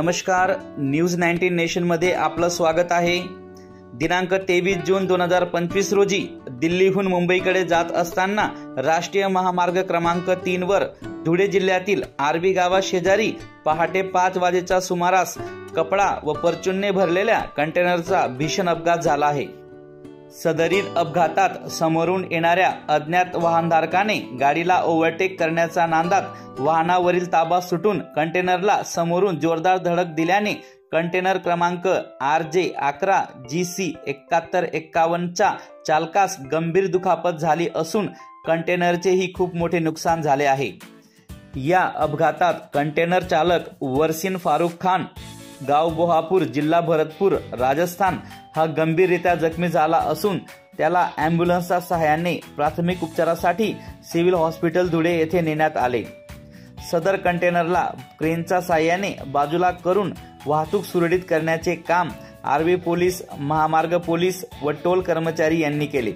नमस्कार, news 19 nation मध्ये आपलं स्वागत आहे। दिनांक 23 जून 2025 रोजी दिल्लीहून मुंबईकडे जात असताना राष्ट्रीय महामार्ग क्रमांक 3 वर धुळे जिल्ह्यातील आरबी गावाशेजारी पहाटे 5 वाजेच्या सुमारास कपडा व परचूनने भरलेल्या कंटेनरचा भीषण अपघात झाला आहे। सदरील अपघातात समोरून येणाऱ्या अज्ञात वाहनधारकाने गाडीला ओव्हरटेक करण्याच्या नादात वाहनावरील ताबा सुटून कंटेनरला समोरून जोरदार धडक दिल्याने कंटेनर क्रमांक RJ11GC 7151 च्या चालकास गंभीर दुखापत झाली असून कंटेनरचेही खूप मोठे नुकसान झाले आहे। या अपघातात कंटेनर चालक वरसीन फारूक खान, गाव बोहापूर, जिल्हा भरतपूर, राजस्थान हा गंभीररित्या जखमी झाला असून त्याला ॲम्ब्युलन्सच्या सहाय्याने प्राथमिक उपचारासाठी सिव्हिल हॉस्पिटल धुळे येथे नेण्यात आले। सदर कंटेनरला क्रेनच्या सहाय्याने बाजूला करून वाहतूक सुरळीत करण्याचे काम आरबी पोलीस, महामार्ग पोलीस व टोल कर्मचारी यांनी केले।